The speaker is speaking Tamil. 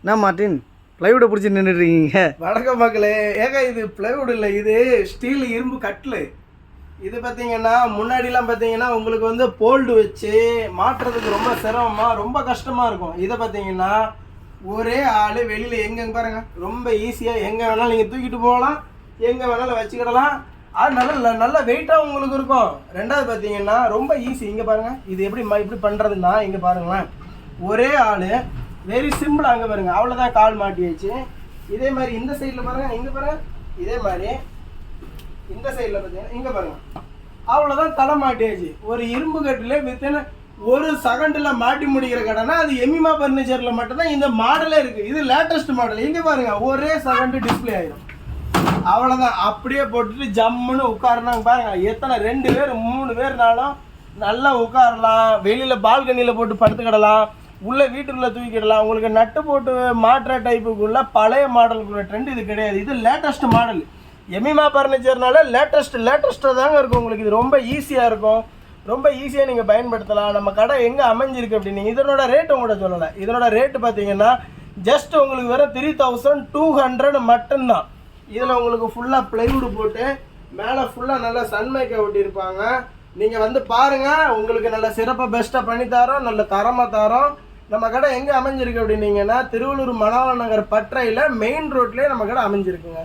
என்ன மார்ட்டின் ப்ளைவுட்டை பிடிச்சி நின்றுட்டுருக்கீங்க? வணக்கம் மக்களே. ஏங்க இது ப்ளைவுட் இல்லை, இது ஸ்டீல் இரும்பு கட்லு. இது பார்த்தீங்கன்னா முன்னாடிலாம் பார்த்தீங்கன்னா உங்களுக்கு வந்து போல்டு வச்சு மாட்டுறதுக்கு ரொம்ப சிரமமாக ரொம்ப கஷ்டமாக இருக்கும். இதை பார்த்தீங்கன்னா ஒரே ஆள் வெளியில் எங்கெங்க பாருங்கள், ரொம்ப ஈஸியாக எங்கே வேணாலும் நீங்கள் தூக்கிட்டு போகலாம், எங்கே வேணாலும் வச்சுக்கிடலாம். அது நல்ல வெயிட்டாக உங்களுக்கு இருக்கும். ரெண்டாவது பார்த்தீங்கன்னா ரொம்ப ஈஸி. இங்கே பாருங்கள், இது எப்படி பண்ணுறதுன்னா இங்கே பாருங்களேன், ஒரே ஆள் வெரி சிம்பிளாக அங்கே பாருங்கள், அவ்வளோதான் கால் மாட்டியாச்சு. இதே மாதிரி இந்த சைடில் பாருங்கள், இங்கே பாருங்கள், இதே மாதிரி இந்த சைடில் பார்த்தீங்கன்னா இங்கே பாருங்கள், அவ்வளோதான் தலை மாட்டியாச்சு. ஒரு இரும்பு கட்டில் வித்தின் ஒரு செகண்டில் மாட்டி முடிக்கிற கடைனா அது எமிமா ஃபர்னிச்சரில் மட்டும்தான் இந்த மாடலே இருக்குது. இது லேட்டஸ்ட் மாடல். இங்கே பாருங்கள், ஒரே செகண்டு டிஸ்பிளே ஆகிடும், அவ்வளோதான். அப்படியே போட்டுட்டு ஜம்முன்னு உட்காருனாங்க பாருங்கள். எத்தனை 2 பேர் 3 பேர்னாலும் நல்லா உட்காரலாம். வெளியில் பால்கனியில் போட்டு படுத்துக்கிடலாம், உள்ளே வீட்டுக்குள்ளே தூக்கிடலாம். உங்களுக்கு நட்டு போட்டு மாற்ற டைப்புக்குள்ள பழைய மாடலுக்குள்ள ட்ரெண்ட் இது கிடையாது. இது லேட்டஸ்ட் மாடல். எமிமா ஃபர்னிச்சர்னால லேட்டஸ்ட்டாக தாங்க இருக்கும். உங்களுக்கு இது ரொம்ப ஈஸியாக இருக்கும், ரொம்ப ஈஸியாக நீங்கள் பயன்படுத்தலாம். நம்ம கடை எங்கே அமைஞ்சிருக்கு அப்படின்னு இதனோட ரேட்டு உங்கள்கிட்ட சொல்லலை. இதனோட ரேட்டு பார்த்தீங்கன்னா ஜஸ்ட் உங்களுக்கு வெறும் 3200 மட்டும்தான். இதில் உங்களுக்கு ஃபுல்லாக ப்ளைவுட் போட்டு மேலே ஃபுல்லாக நல்லா சன்மைக்கை ஒட்டியிருப்பாங்க. நீங்கள் வந்து பாருங்கள், உங்களுக்கு நல்ல சிறப்பாக பெஸ்ட்டாக பண்ணித்தரோம், நல்ல தரமாக தரோம். நம்ம கடை எங்கே அமைஞ்சிருக்கு அப்படின்னீங்கன்னா திருவள்ளூர் மணவாள நகர் பற்றையில் மெயின் ரோட்லேயே நம்ம கடை அமைஞ்சிருக்குங்க.